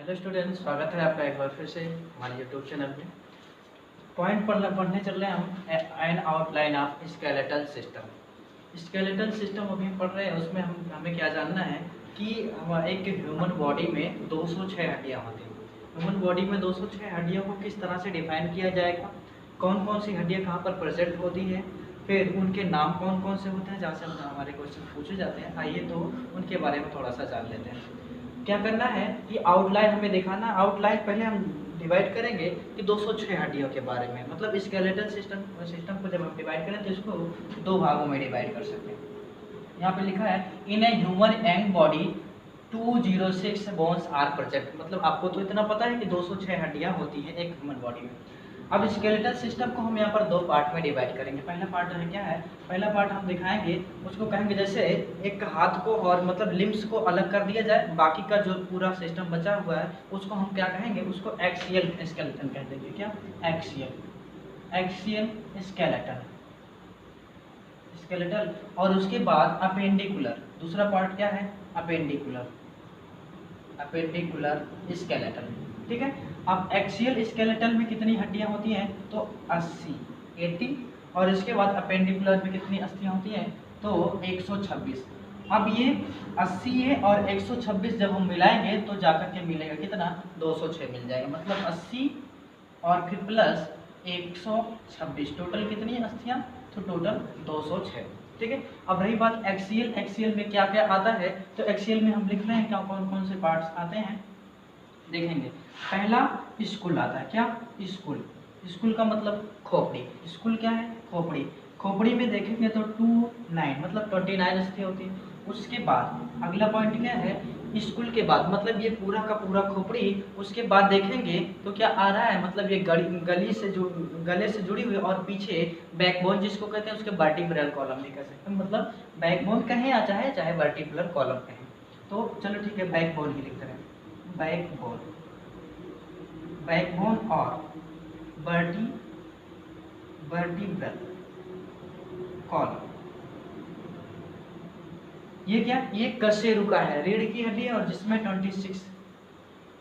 Hello student, स्वागत है आपका एक बार फिर से हमारे यूट्यूब चैनल में। पॉइंट पढ़ने चल रहे हैं हम N outline of skeletal system. Skeletal system अभी हम पढ़ रहे हैं, उसमें हमें क्या जानना है कि एक ह्यूमन बॉडी में 206 हड्डियाँ होती हैं। ह्यूमन बॉडी में 206 हड्डियों को किस तरह से डिफाइन किया जाएगा, कौन कौन सी हड्डियाँ कहाँ पर प्रेजेंट होती है, फिर उनके नाम कौन कौन से होते हैं, जहाँ से हमारे क्वेश्चन पूछे जाते हैं। आइए तो उनके बारे में थोड़ा सा जान लेते हैं। क्या करना है कि आउटलाइन हमें दिखाना। आउटलाइन पहले हम डिवाइड करेंगे कि 206 हड्डियों के बारे में, मतलब स्केलेटल सिस्टम को जब हम डिवाइड करें तो इसको दो भागों में डिवाइड कर सकते हैं। यहाँ पे लिखा है in a human and body 206 bones are present. मतलब आपको तो इतना पता है कि 206 हड्डियाँ होती हैं एक ह्यूमन बॉडी में। अब स्केलेटल सिस्टम को हम यहाँ पर दो पार्ट में डिवाइड करेंगे। पहला पार्ट है क्या है, पहला पार्ट हम दिखाएंगे, उसको कहेंगे जैसे एक हाथ को और मतलब लिम्स को अलग कर दिया जाए, बाकी का जो पूरा सिस्टम बचा हुआ है उसको हम क्या कहेंगे, उसको एक्सियल स्केलेटन कह देंगे। क्या? Axial skeletal. और उसके बाद अपेंडिकुलर, दूसरा पार्ट क्या है, अपेंडिकुलर स्केलेटन। ठीक है। अब एक्सियल स्केलेटल में कितनी हड्डियां होती हैं, तो 80 और इसके बाद अपेंडिकुलर में कितनी अस्थियां होती हैं, तो 126। अब ये 80 है और 126 जब हम मिलाएंगे तो जाकर के मिलेगा कितना, 206 मिल जाएगा। मतलब 80 और फिर प्लस 126, टोटल कितनी अस्थियां, तो टोटल 206। ठीक है। अब रही बात एक्सियल में क्या क्या आता है, तो एक्सियल में हम लिख रहे हैं क्या कौन कौन से पार्ट्स आते हैं, देखेंगे। पहला स्कूल आता है। क्या? स्कूल का मतलब खोपड़ी। स्कूल क्या है, खोपड़ी। खोपड़ी में देखेंगे तो 29 मतलब 29 अस्थियां होती है। उसके बाद अगला पॉइंट क्या है, स्कूल के बाद मतलब ये पूरा का पूरा खोपड़ी। उसके बाद देखेंगे तो क्या आ रहा है, मतलब ये गले से जुड़ी हुई और पीछे बैकबोन जिसको कहते हैं, उसके वर्टिब्रल कॉलम भी कह सकते हैं। मतलब बैकबोन कहें या चाहे वर्टिब्रल कॉलम कहें, तो चलो ठीक है बैकबोन ही लिखते हैं। बैकबोन और वर्टिब्रल कॉलम, ये क्या, ये कशे रुका है, रीढ़ की हड्डी है और जिसमें 26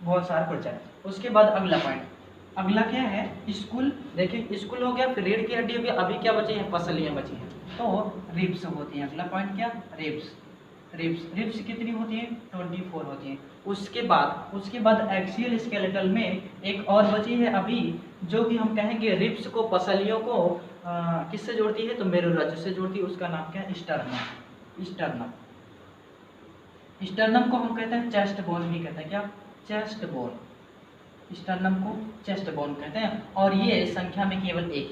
बहुत सारे प्रोजेक्ट। उसके बाद अगला पॉइंट, अगला क्या है, स्कूल। देखिए स्कूल हो गया, फिर रीढ़ की हड्डी हो गया, अभी क्या बची है, पसलियां बची हैं, तो रिब्स होती हैं। अगला पॉइंट क्या, रिब्स कितनी होती है, 24 होती हैं। उसके बाद एक्सियल स्केलेटल में एक और बची है अभी, जो कि हम कहेंगे रिब्स को, पसलियों को किससे जोड़ती है, तो मेरुरज्जु से जोड़ती है। उसका नाम क्या है, स्टर्नम को हम कहते हैं चेस्ट बोन भी कहते हैं। क्या? Chest bone. स्टर्नम को चेस्ट बोन कहते हैं और ये संख्या में केवल एक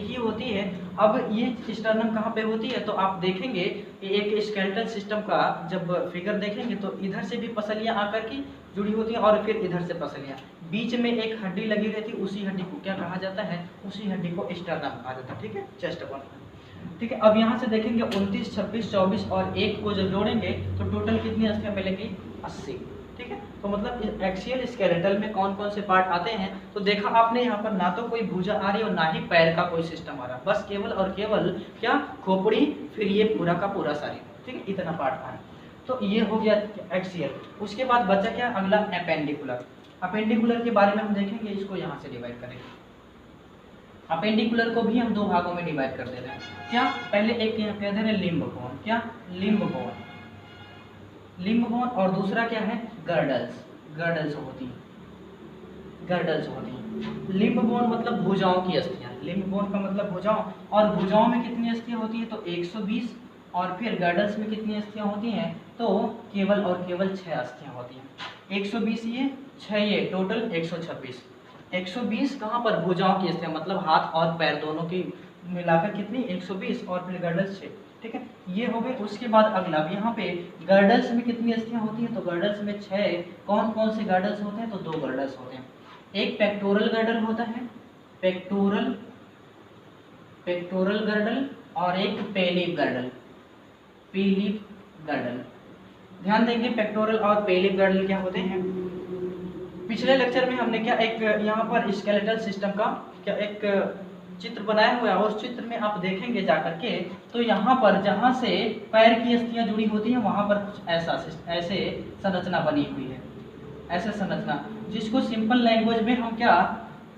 ही होती है, अब ये स्टर्नम कहाँ पे होती है, तो आप देखेंगे कि एक स्केलेटल सिस्टम का जब फिगर देखेंगे तो इधर से भी पसलियां आकर की जुड़ी होती हैं और फिर इधर से पसलियां, बीच में एक हड्डी लगी रहती है, उसी हड्डी को क्या कहा जाता है, उसी हड्डी को स्टर्नम कहा जाता है। ठीक है, चेस्ट बोन। ठीक है। अब यहाँ से देखेंगे 29, 26, 24 और 1 को जब जोड़ेंगे तो टोटल कितनी अस्थियां मिलेंगी, 80। ठीक है। तो मतलब एक्सियल स्केलेटल में कौन कौन से पार्ट आते हैं, तो देखा आपने यहाँ पर ना तो कोई भुजा आ रही और ना ही पैर का कोई सिस्टम आ रहा, बस केवल और केवल क्या, खोपड़ी, फिर ये पूरा का पूरा शरीर। ठीक है, इतना पार्ट आ रहा है। तो ये हो गया एक्सियल। उसके बाद बचा क्या, अगला अपेंडिकुलर के बारे में हम देखेंगे, इसको यहाँ से डिवाइड करेंगे। अपेंडिकुलर को भी हम दो भागों में डिवाइड कर देते हैं। क्या? पहले एक कहते हैं लिम्ब बोन। क्या? लिम्ब बोन और दूसरा क्या है, गर्डल्स होती हैं। लिम्ब बोन मतलब भुजाओं की अस्थियां, लिम्ब बोन का मतलब भुजाओं, और भुजाओं में कितनी अस्थियां होती है, तो 120, और फिर गर्डल्स में कितनी अस्थियां होती हैं, तो केवल और केवल 6 अस्थियां होती हैं। 120 ये, 6 ये, टोटल 126। 120 कहाँ पर, भुजाओं की अस्थियां, मतलब हाथ और पैर दोनों की मिलाकर कितनी, 120, और फिर गर्डल्स 6। ठीक है, ये हो गए। उसके बाद अगला यहाँ पे गर्डल्स में कितनी अस्थियां होती हैं, तो गर्डल्स में 6। कौन कौन से गर्डल्स होते हैं, तो 2 गर्डल्स होते हैं। एक पेक्टोरल गर्डल होता है, पेक्टोरल गर्डल, और एक पेलिव गर्डल। ध्यान देंगे पेक्टोरल और पेलिव गर्डल क्या होते हैं। पिछले लेक्चर में हमने क्या एक यहाँ पर स्केलेटल सिस्टम का क्या एक चित्र बनाया हुआ है और उस चित्र में आप देखेंगे जाकर के तो यहाँ पर जहाँ से पैर की अस्थियां जुड़ी होती हैं वहाँ पर कुछ ऐसे संरचना बनी हुई है, ऐसे संरचना जिसको सिंपल लैंग्वेज में हम क्या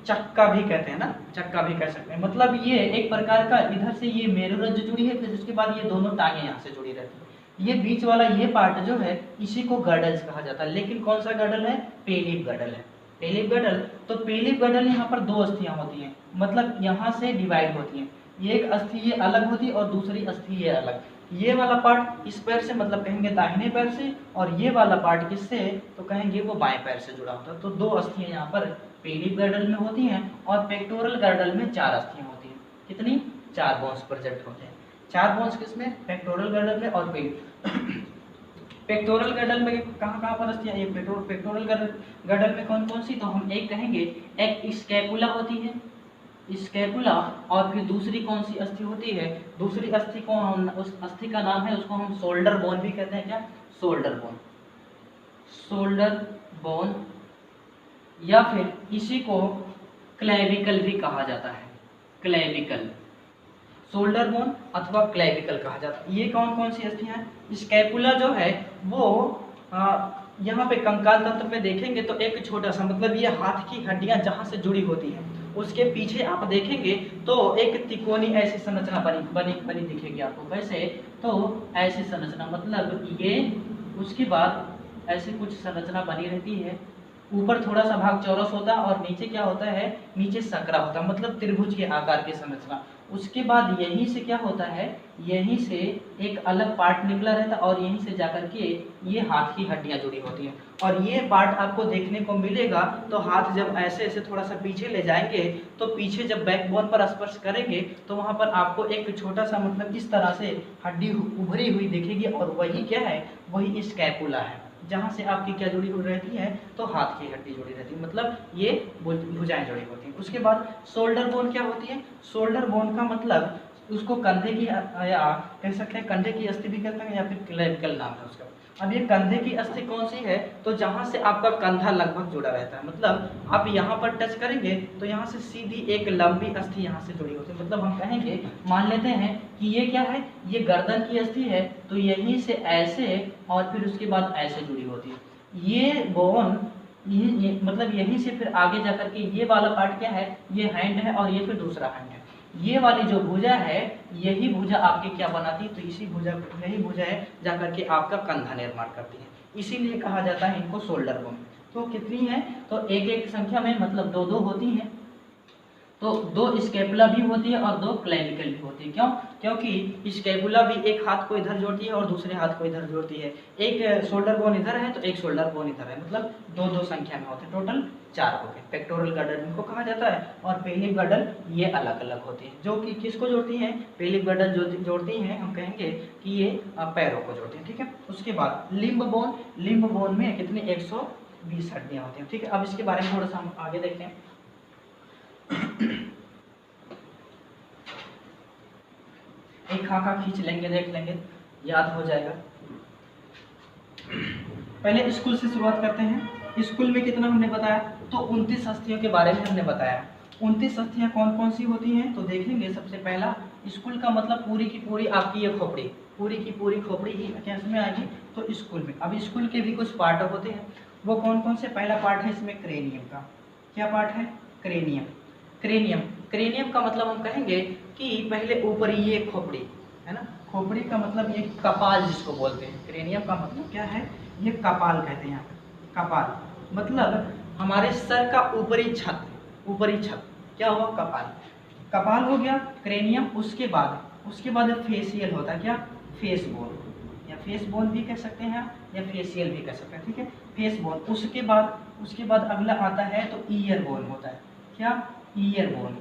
चक्का भी कहते हैं ना, चक्का भी कह सकते हैं। मतलब ये एक प्रकार का इधर से ये मेरुरज्ज जुड़ी है, फिर उसके बाद ये दोनों टांगे यहाँ से जुड़ी रहती है। ये बीच वाला ये पार्ट जो है इसी को गर्डल्स कहा जाता है। लेकिन कौन सा गर्डल है? पेलिव गर्डल है। पेलिव गर्डल, तो पेलिव गर्डल यहाँ पर दो अस्थियां होती हैं, मतलब यहाँ से डिवाइड होती हैं। ये एक अस्थि ये अलग होती है और दूसरी अस्थि ये अलग। ये वाला पार्ट इस पैर से मतलब कहेंगे दाहिने पैर से, और ये वाला पार्ट किससे तो कहेंगे वो बाएं पैर से जुड़ा होता है। तो दो अस्थियां यहाँ पर पेलिव गर्डल में होती हैं और पेक्टोरल गर्डल में 4 अस्थियां होती हैं। कितनी? 4 बोन्स प्रोजेक्ट होते हैं। 4 बोन्स किसमें? पेक्टोरल गर्डल में और पेक्टोरल गर्डल में कहाँ पर अस्थियां? ये पेक्टोरल गर्डल में कौन कौन सी? तो हम एक कहेंगे, एक स्कैपुला होती है, स्कैपुला, और फिर दूसरी कौन सी अस्थि होती है? दूसरी अस्थि को हम, उस अस्थि का नाम है, उसको हम शोल्डर बोन भी कहते हैं। क्या? शोल्डर बोन, शोल्डर बोन, या फिर इसी को क्लेविकल भी कहा जाता है। क्लेविकल, शोल्डर बोन अथवा क्लेविकल कहा जाता है। ये कौन कौन सी अस्थियां हैं? स्कैपुला जो है वो यहाँ पे कंकाल तंत्र में देखेंगे तो एक छोटा सा, मतलब ये हाथ की हड्डियां जहाँ से जुड़ी होती हैं उसके पीछे आप देखेंगे तो एक तिकोनी ऐसी संरचना बनी दिखेगी आपको। वैसे तो ऐसी संरचना, मतलब ये, उसके बाद ऐसी कुछ संरचना बनी रहती है। ऊपर थोड़ा सा भाग चौरस होता है और नीचे क्या होता है? नीचे सकरा होता है, मतलब त्रिभुज के आकार की संरचना। उसके बाद यहीं से क्या होता है? यहीं से एक अलग पार्ट निकला रहता है और यहीं से जाकर के ये हाथ की हड्डियां जुड़ी होती हैं। और ये पार्ट आपको देखने को मिलेगा तो हाथ जब ऐसे ऐसे थोड़ा सा पीछे ले जाएंगे तो पीछे जब बैकबोन पर स्पर्श करेंगे तो वहां पर आपको एक छोटा सा, मतलब इस तरह से हड्डी उभरी हुई दिखेगी, और वही क्या है? वही स्कैपुला है, जहाँ से आपकी क्या जुड़ी हुई रहती है? तो हाथ की हड्डी जुड़ी रहती है, मतलब ये भुजाएं जुड़ी होती हैं। उसके बाद शोल्डर बोन क्या होती है? शोल्डर बोन का मतलब उसको कंधे की, या कह सकते हैं कंधे की अस्थि भी कहते हैं, या फिर क्लेविकल नाम है उसका। अब ये कंधे की अस्थि कौन सी है? तो जहाँ से आपका कंधा लगभग जुड़ा रहता है, मतलब आप यहाँ पर टच करेंगे तो यहाँ से सीधी एक लंबी अस्थि यहाँ से जुड़ी होती है। मतलब हम कहेंगे, मान लेते हैं कि ये क्या है? ये गर्दन की अस्थि है, तो यहीं से ऐसे और फिर उसके बाद ऐसे जुड़ी होती है। ये बोन ये मतलब यहीं से फिर आगे जाकर के ये वाला पार्ट क्या है? ये हैंड है और ये फिर दूसरा हैंड है। ये वाली जो भुजा है, यही भुजा आपके क्या बनाती है? तो यही भुजा है जाकर के आपका कंधा निर्माण करती है, इसीलिए कहा जाता है इनको शोल्डर बोन। तो कितनी है? तो एक एक संख्या में, मतलब 2-2 होती हैं। तो 2 स्कैपुला भी होती है और 2 क्लेविकल भी होती है। क्यों? क्योंकि स्कैपुला भी एक हाथ को इधर जोड़ती है और दूसरे हाथ को इधर जोड़ती है। एक शोल्डर बोन इधर है तो एक शोल्डर बोन इधर है, मतलब 2-2 संख्या में होते हैं। टोटल 4 हो गए। पेक्टोरल गर्डल इनको कहा जाता है और पेलिव गर्डल ये अलग अलग होती है, जो कि किसको जोड़ती हैं? पेलिव गर्डल जोड़ती हैं, हम कहेंगे कि ये पैरों को जोड़ती हैं। ठीक है। उसके बाद लिम्ब बोन, लिम्ब बोन में कितनी? 120 हड्डियां होती हैं। ठीक है। अब इसके बारे में थोड़ा सा हम आगे देखते हैं। एक खाका खींच लेंगे, देख लेंगे, याद हो जाएगा। पहले स्कूल से शुरुआत करते हैं। स्कूल में कितना हमने बताया? तो 29 अस्थियों के बारे में हमने बताया। 29 अस्थियां कौन कौन सी होती हैं? तो देखेंगे। सबसे पहला, स्कूल का मतलब पूरी की पूरी आपकी ये खोपड़ी, पूरी की पूरी खोपड़ी ही कैसे में आएगी? तो स्कूल में। अब स्कूल के भी कुछ पार्ट होते हैं, वो कौन कौन से? पहला पार्ट है इसमें क्रेनियम का। क्या पार्ट है? क्रेनियम। क्रेनियम, क्रेनियम का मतलब हम कहेंगे कि पहले ऊपरी ये खोपड़ी है ना, खोपड़ी का मतलब ये कपाल जिसको बोलते हैं। क्रेनियम का मतलब क्या है? ये कपाल कहते हैं यहाँ पे। कपाल मतलब हमारे सर का ऊपरी छत, ऊपरी छत क्या हुआ? कपाल। कपाल हो गया क्रेनियम। उसके बाद फेसियल होता है। क्या? फेस बोन, या फेस बोन भी कह सकते हैं या फेसियल भी कह सकते हैं। ठीक है। Face bone. उसके बाद अगला आता है तो ईयर बोन होता है। क्या? Year bone.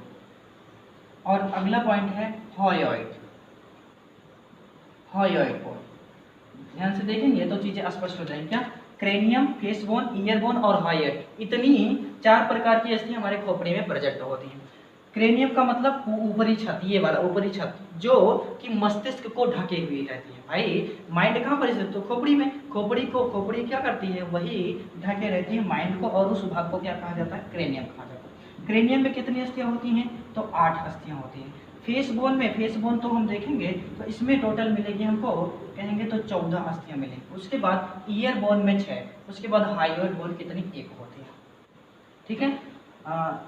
और अगला पॉइंट है हायोइड, हायोइड बोन। ध्यान से देखेंगे तो चीजें स्पष्ट हो जाएंगी। क्या? Cranium, face bone, year bone और हायोइड, इतनी 4 प्रकार की अस्थि हमारे खोपड़ी में प्रेजेंट होती हैं। क्रेनियम का मतलब ऊपरी छत, ये वाला ऊपरी छत जो कि मस्तिष्क को ढके हुई रहती है। भाई माइंड कहाँ पर स्थित? तो खोपड़ी में। खोपड़ी क्या करती है? वही ढके रहती है माइंड को, और उस भाग को क्या कहा जाता है? क्रेनियम कहा जाता है। क्रेनियम में कितनी अस्थियां होती हैं? तो 8 अस्थियां होती हैं। फेस बोन में, फेस बोन तो हम देखेंगे तो इसमें टोटल मिलेगी हमको, कहेंगे तो 14 अस्थियां मिलेंगी। उसके बाद ईयर बोन में 6, उसके बाद हाइयोइड बोन कितनी? 1 होती है। ठीक है,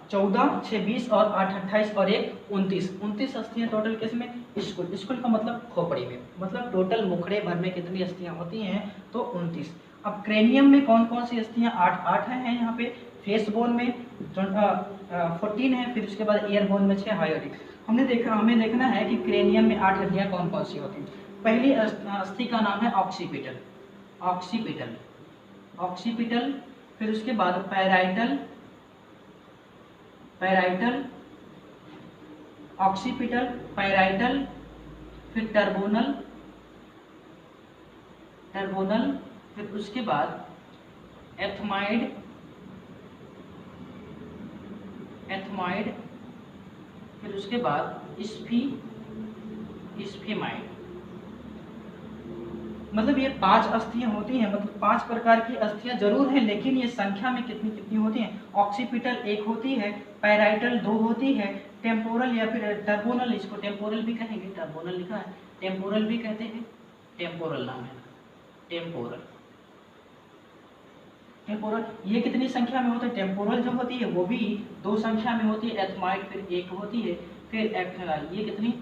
14, 6, 20 और 8, 28 और 1, 29 अस्थियां टोटल किसमें? स्कूल। स्कूल का मतलब खोपड़ी में, मतलब टोटल मुखड़े भर में कितनी अस्थियां होती हैं? तो 29। अब क्रेनियम में कौन कौन सी अस्थियां? 8 हैं यहाँ पे। फेस बोन में 14 है, फिर उसके बाद ईयर बोन में 6, हाइयोइड। हमें देखना है कि क्रेनियम में 8 हड्डियां कौन कौन सी होती हैं। पहली अस्थि का नाम है ऑक्सीपिटल, ऑक्सीपिटल, ऑक्सीपिटल। फिर उसके बाद पैराइटल, पैराइटल, ऑक्सीपिटल, पैराइटल, फिर टर्बोनल, टर्बोनल, फिर उसके बाद एथमाइड, एथमाइड, फिर उसके बाद स्फीमाइड। मतलब ये 5 अस्थियां होती हैं, मतलब 5 प्रकार की अस्थियां जरूर हैं, लेकिन ये संख्या में कितनी कितनी होती हैं? ऑक्सीपिटल 1 होती है, पैराइटल 2 होती है, टेम्पोरल या फिर टर्बोनल, इसको टेम्पोरल भी कहेंगे, टर्बोनल लिखा है, टेम्पोरल भी कहते हैं, टेम्पोरल नाम है, टेम्पोरल, टेम्पोरल। ये कितनी संख्या में होते हैं? टेम्पोरल जो होती है वो भी 2 संख्या में होती है, एथमाइड फिर 1 होती है, फिर ये कितनी?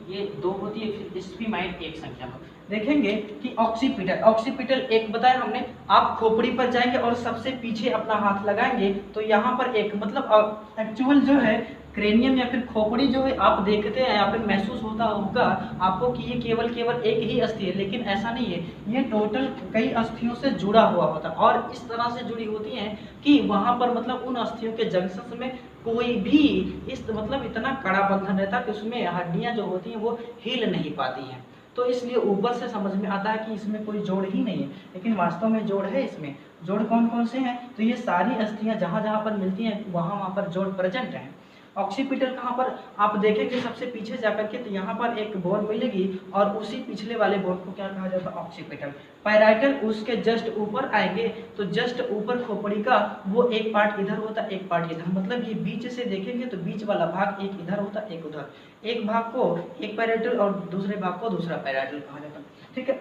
ये 2 होती है, फिर स्फीमाइड 1 संख्या में। देखेंगे कि ऑक्सीपिटल, ऑक्सीपिटल 1 बताया हमने। आप खोपड़ी पर जाएंगे और सबसे पीछे अपना हाथ लगाएंगे तो यहाँ पर 1, मतलब एक्चुअल जो है क्रेनियम या फिर खोपड़ी जो है आप देखते हैं या फिर महसूस होता होगा आपको कि ये केवल एक ही अस्थि है, लेकिन ऐसा नहीं है, ये टोटल कई अस्थियों से जुड़ा हुआ होता है और इस तरह से जुड़ी होती हैं कि वहां पर मतलब उन अस्थियों के जंक्शन में कोई भी इस मतलब इतना कड़ा बंधन रहता है कि उसमें हड्डियां जो होती हैं वो हिल नहीं पाती हैं। तो इसलिए ऊपर से समझ में आता है कि इसमें कोई जोड़ ही नहीं है, लेकिन वास्तव में जोड़ है। इसमें जोड़ कौन कौन से हैं? तो ये सारी अस्थियां जहां जहां पर मिलती हैं वहां पर जोड़ प्रेजेंट हैं। ऑक्सीपिटल कहाँ पर? आप देखेंगे सबसे पीछे जाकर के तो यहाँ पर एक बोन मिलेगी और उसी पिछले वाले बोन को क्या कहा जाता है? ऑक्सीपिटल। पैराइटल उसके जस्ट ऊपर आएंगे तो जस्ट ऊपर खोपड़ी का वो एक पार्ट इधर होता है, एक पार्ट इधर, मतलब ये बीच से देखेंगे तो बीच वाला भाग एक इधर होता है, एक उधर, एक भाग को एक पैराइटल और दूसरे भाग को दूसरा पैराइटल कहा जाता है। ठीक है,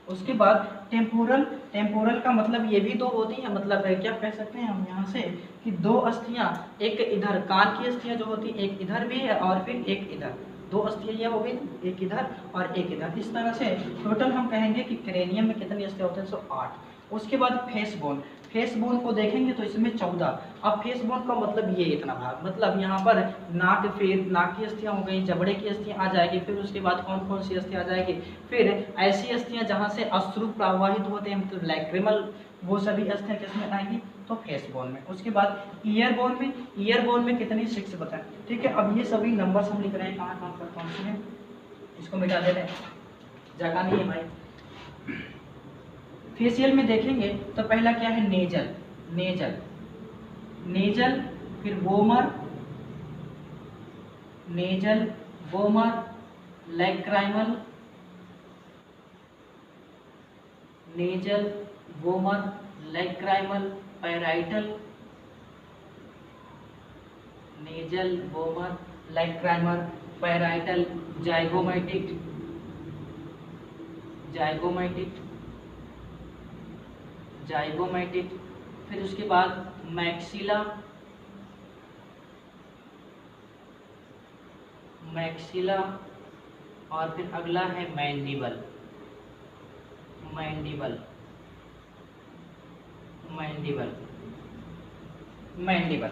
उसके बाद टेम्पोरल, टेम्पोरल का मतलब ये भी 2 होती हैं, मतलब क्या कह सकते हैं हम यहाँ से कि 2 अस्थियां, एक इधर कान की अस्थियां जो होती है एक इधर भी है और फिर एक इधर, 2 अस्थियां ये हो गई, एक इधर और एक इधर। इस तरह से टोटल हम कहेंगे कि क्रेनियम में कितनी अस्थियां होती हैं? 108। उसके बाद फेस बोन, फेस बोन को देखेंगे तो इसमें 14। अब फेस बोन का मतलब ये इतना भाग, मतलब यहाँ पर नाक, फिर नाक की अस्थियां हो गई, जबड़े की अस्थियां आ जाएगी, फिर उसके बाद कौन कौन सी अस्थियां आ जाएगी? फिर ऐसी अस्थियां जहाँ से अश्रु प्रवाहित होते हैं, मतलब लैक्रिमल, वो सभी अस्थियां किसमें आएंगी? तो फेस बोन में। उसके बाद ईयर बोन में, ईयर बोन में कितनी? 6 बताएं। ठीक है, अब ये सभी नंबर्स हम लिख रहे हैं, कहाँ कहाँ पर कौन से हैं, इसको मिटा दे रहे हैं, जगह नहीं है भाई। फेशियल में देखेंगे तो पहला क्या है? नेजल, नेजल, नेजल, फिर vomer, nasal, vomer, lacrimal, nasal, vomer, lacrimal, parietal, nasal, vomer, lacrimal, parietal, zygomatic, zygomatic, zygomatic, फिर उसके बाद मैक्सिला, मैक्सिला, और फिर अगला है mandible, mandible, mandible, mandible.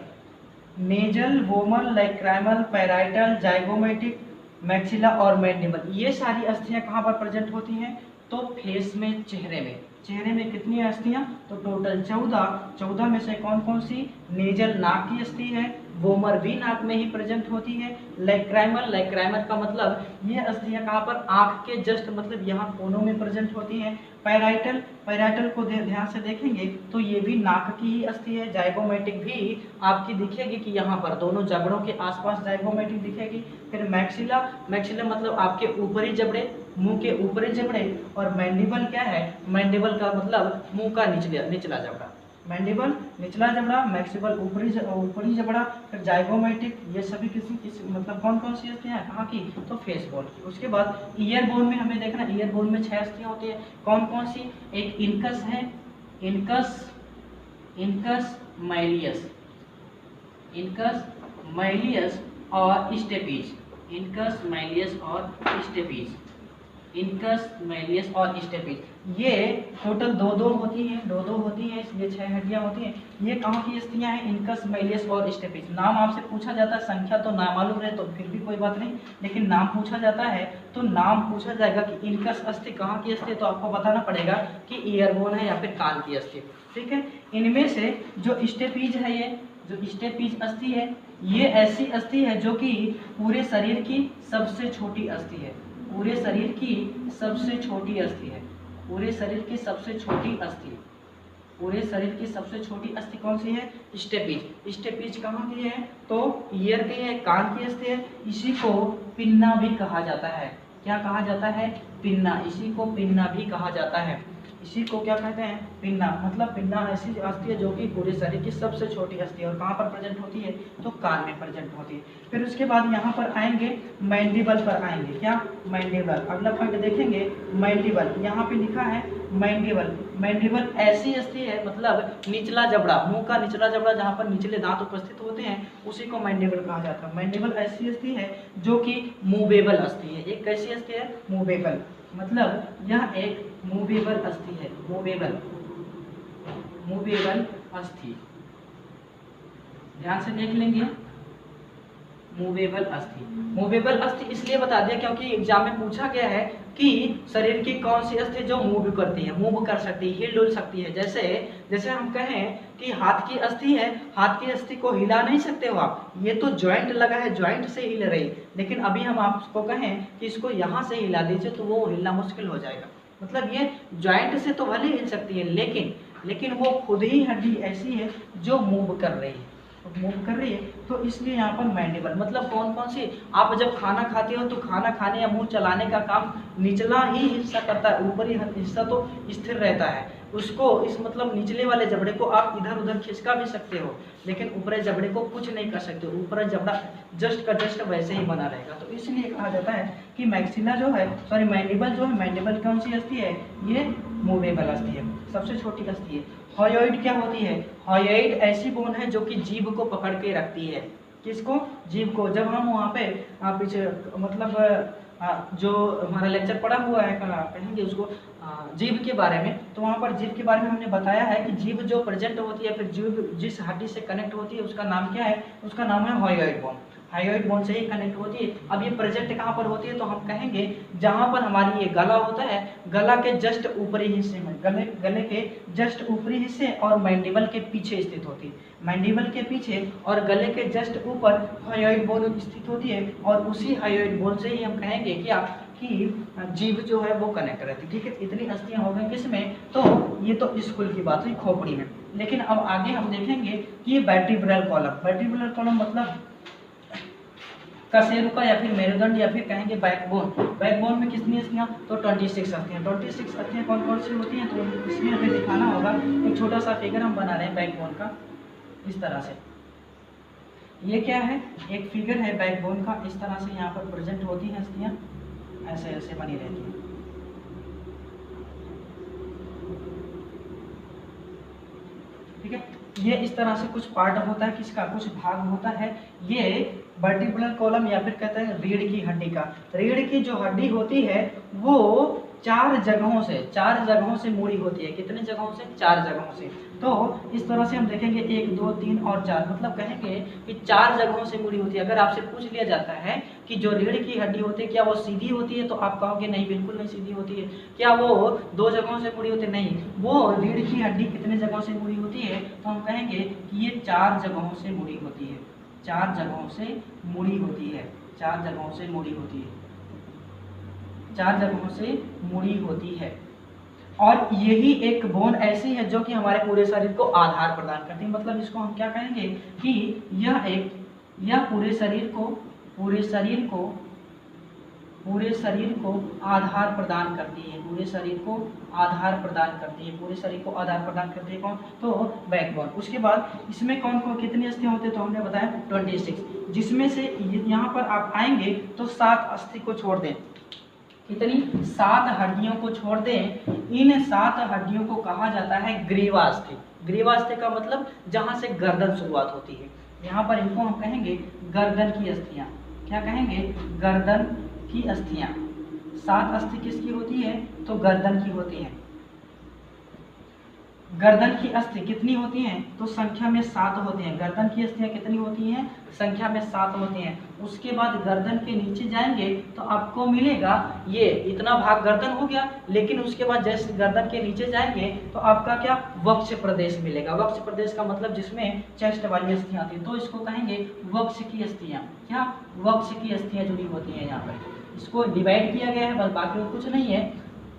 Nasal, vomer, lacrimal, parietal, zygomatic, maxilla और मैंडिबल, ये सारी अस्थियां कहाँ पर प्रेजेंट होती हैं? तो फेस में, चेहरे में। चेहरे में कितनी अस्थियां? तो टोटल 14। 14 में से कौन कौन सी? नेजल नाक की अस्थि है, वोमर भी नाक में ही प्रेजेंट होती है, लैक्राइमल, लैक्राइमल का मतलब ये अस्थियां कहाँ पर? आंख के जस्ट मतलब यहाँ कोनों में प्रेजेंट होती हैं। पैराइटल, पैराइटल को ध्यान से देखेंगे तो ये भी नाक की ही अस्थि है। जाइगोमैटिक भी आपकी दिखेगी कि यहाँ पर दोनों जबड़ों के आसपास जाइगोमैटिक दिखेगी। फिर मैक्सिला, मैक्सिला मतलब आपके ऊपरी जबड़े, मुंह के ऊपरी जबड़े, और मैंडिबल क्या है? मैंडिबल का मतलब मुंह का निचला जबड़ा, मैंडिबल निचला जबड़ा, मैक्सिबल ऊपरी जबड़ा, फिर जाइगोमेटिक, ये सभी किस मतलब कौन कौन सी अस्थियां हैं कहाँ की, तो फेस बोन की। उसके बाद ईयर बोन में हमें देखना, ईयर बोन में 6 अस्थियां होती है। कौन कौन सी, एक इनकस है, इनकस माइलियस, इनकस माइलियस और स्टेपीज, इनकस माइलियस और स्टेपीज, इनकस माइलियस और स्टेपीज। ये टोटल दो होती हैं, दो होती हैं, इसलिए 6 हड्डियां होती हैं। ये कहाँ की अस्थियां हैं, इनकस माइलियस और स्टेपीज। नाम आपसे पूछा जाता है, संख्या तो ना मालूम रहे तो फिर भी कोई बात नहीं, लेकिन नाम पूछा जाता है तो नाम पूछा जाएगा कि इनकस अस्थि कहाँ की अस्थि है, तो आपको बताना पड़ेगा कि ईयरबोन है या फिर कान की अस्थि। ठीक है, इनमें से जो स्टेपीज है, ये जो स्टेपीज अस्थि है, ये ऐसी अस्थि है जो कि पूरे शरीर की सबसे छोटी अस्थि है, पूरे शरीर की सबसे छोटी अस्थि है, पूरे शरीर की सबसे छोटी अस्थि, पूरे शरीर की सबसे छोटी अस्थि कौन सी है, स्टेपीज। स्टेपीज कहाँ की है, तो ईयर की है, कान की अस्थि है। इसी को पिन्ना भी कहा जाता है। क्या कहा जाता है, पिन्ना, इसी को पिन्ना भी कहा जाता है। इसी को क्या कहते हैं, पिन्ना। मतलब पिन्ना ऐसी अस्थि है जो कि पूरे शरीर की सबसे छोटी अस्थि है और कहाँ पर प्रेजेंट होती है, तो कान में प्रेजेंट होती है। फिर उसके बाद यहाँ पर आएंगे, मैंडिबल पर आएंगे। क्या, मैंडिबल। अगला पॉइंट देखेंगे, मैंडिबल। यहाँ पे लिखा है मैंडिबल। मैंडिबल ऐसी अस्थि है, मतलब निचला जबड़ा, मुंह का निचला जबड़ा जहाँ पर निचले दांत उपस्थित होते हैं, उसी को मैंडिबल कहा जाता है। मैंडिबल ऐसी अस्थि है जो कि मूवेबल अस्थि है। एक कैसी अस्थि है, मूवेबल, मतलब यह एक मूवेबल अस्थि है, मूवेबल, मूवेबल अस्थि। ध्यान से देख लेंगे, मूवेबल अस्थि। मूवेबल अस्थि इसलिए बता दिया क्योंकि एग्जाम में पूछा गया है कि शरीर की कौन सी अस्थि जो मूव करती है, मूव कर सकती है, हिल डुल सकती है। जैसे जैसे हम कहें कि हाथ की अस्थि है, हाथ की अस्थि को हिला नहीं सकते हो आप, ये तो जॉइंट लगा है, जॉइंट से हिल रही। लेकिन अभी हम आपको कहें कि इसको यहाँ से हिला दीजिए तो वो हिलना मुश्किल हो जाएगा। मतलब ये जॉइंट से तो भले हिल सकती है, लेकिन वो खुद ही हड्डी ऐसी है जो मूव कर रही है, मूव कर रही है। तो इसलिए यहाँ पर मैंडिबल, मतलब कौन कौन सी, आप जब खाना खाते हो तो खाना खाने या मुंह चलाने का काम निचला ही हिस्सा करता है, ऊपरी हिस्सा तो स्थिर रहता है। उसको इस मतलब निचले वाले जबड़े को आप इधर उधर खिसका भी सकते हो, लेकिन ऊपरी जबड़े को कुछ नहीं कर सकते। ऊपरी जबड़ा जस्ट का जस्ट वैसे ही बना रहेगा। तो इसलिए कहा जाता है कि मैक्सिला जो है, सॉरी मैंडिबल जो है, मैंडिबल कौन सी अस्थि है, ये मूवेबल अस्थि है, सबसे छोटी अस्थि है। हायोइड क्या होती है, हायोइड ऐसी बोन है जो कि जीभ को पकड़ के रखती है। किसको, जीभ को। जब हम वहाँ पे पीछे मतलब जो हमारा लेक्चर पढ़ा हुआ है कहेंगे उसको जीभ के बारे में, तो वहाँ पर जीभ के बारे में हमने बताया है कि जीभ जो प्रेजेंट होती है, फिर जीभ जिस हड्डी से कनेक्ट होती है उसका नाम क्या है, उसका नाम है हायोइड बोन। हायोइड बोन से ही कनेक्ट होती है। अब ये प्रेजेंट कहाँ पर होती है, तो हम कहेंगे जहाँ पर हमारी ये गला होता है, गला के जस्ट ऊपरी हिस्से में, गले के जस्ट ऊपरी हिस्से और मैंडिबल के पीछे स्थित होती है। मैंडिबल के पीछे और गले के जस्ट ऊपर हायोइड बोन स्थित होती है, और उसी हायोइड बोन से ही हम कहेंगे क्या कि जीभ जो है वो कनेक्ट रहती है। ठीक है, इतनी अस्थियां हो गई किसमें, तो ये तो स्कूल की बात हुई, खोपड़ी में। लेकिन अब आगे हम देखेंगे कि ये वर्टिब्रल कॉलम, वर्टिब्रल कॉलम मतलब कशेरुका या फिर मेरुदंड या फिर कहेंगे बैकबोन। बैकबोन में कितनी अस्थियां, तो 26 अस्थियां। 26 अस्थियां कौन कौन सी होती हैं, तो इसमें हमें दिखाना होगा। एक छोटा सा फिगर हम बना रहे हैं बैकबोन का, इस तरह से। ये क्या है, एक फिगर है बैकबोन का, इस तरह से यहाँ पर प्रेजेंट होती हैं अस्थियां, ऐसे ऐसे बनी रहती है। ठीक है, ये इस तरह से कुछ पार्ट होता है, किसका, कुछ भाग होता है। ये वर्टिब्रल कॉलम या फिर कहते हैं रीढ़ की हड्डी का। रीढ़ की जो हड्डी होती है वो 4 जगहों से मुड़ी होती है। कितने जगहों से, 4 जगहों से। तो इस तरह से हम देखेंगे 1 2 3 और 4, मतलब कहेंगे कि 4 जगहों से मुड़ी होती है। अगर आपसे पूछ लिया जाता है कि जो रीढ़ की हड्डी होती है क्या वो सीधी होती है, तो आप कहोगे नहीं, बिल्कुल नहीं सीधी होती है। क्या वो 2 जगहों से मुड़ी होती है, नहीं। वो रीढ़ की हड्डी कितने जगहों से मुड़ी होती है, तो हम कहेंगे कि ये 4 जगहों से मुड़ी होती है, 4 जगहों से मुड़ी होती है, 4 जगहों से मुड़ी होती है, 4 जगहों से मुड़ी होती है। और यही एक बोन ऐसी है जो कि हमारे पूरे शरीर को आधार प्रदान करती है। मतलब इसको हम क्या कहेंगे कि यह पूरे शरीर को पूरे शरीर को आधार प्रदान करती है, पूरे शरीर को आधार प्रदान करती है, पूरे शरीर को आधार प्रदान करती है कौन? तो बैकबोन। उसके बाद इसमें कौन कौन कितनी अस्थियां होती है? तो हमने बताया 26, जिसमें से यहाँ पर आप आएंगे तो 7 अस्थि को छोड़ दें। कितनी? 7 हड्डियों को छोड़ दें। इन 7 हड्डियों को कहा जाता है ग्रीवास्थि। ग्रीवास्थि का मतलब जहाँ से गर्दन शुरुआत होती है, यहाँ पर इनको हम कहेंगे गर्दन की अस्थियां। क्या कहेंगे? गर्दन की अस्थियां। 7 अस्थि किसकी होती है? तो गर्दन की होती है। गर्दन की अस्थि कितनी होती हैं? तो संख्या में 7 होती हैं। गर्दन की अस्थियां कितनी होती हैं? संख्या में 7 होती हैं। उसके बाद गर्दन के नीचे जाएंगे तो आपको मिलेगा ये इतना भाग गर्दन हो गया, लेकिन उसके बाद जैसे गर्दन के नीचे जाएंगे तो आपका क्या? वक्ष प्रदेश मिलेगा। वक्ष प्रदेश का मतलब जिसमें चेस्ट वाली अस्थियां आती हैं, तो इसको कहेंगे वक्ष की अस्थियां। क्या? वक्ष की अस्थियां जुड़ी होती हैं। यहाँ पर इसको डिवाइड किया गया है, बस बाकी कुछ नहीं है।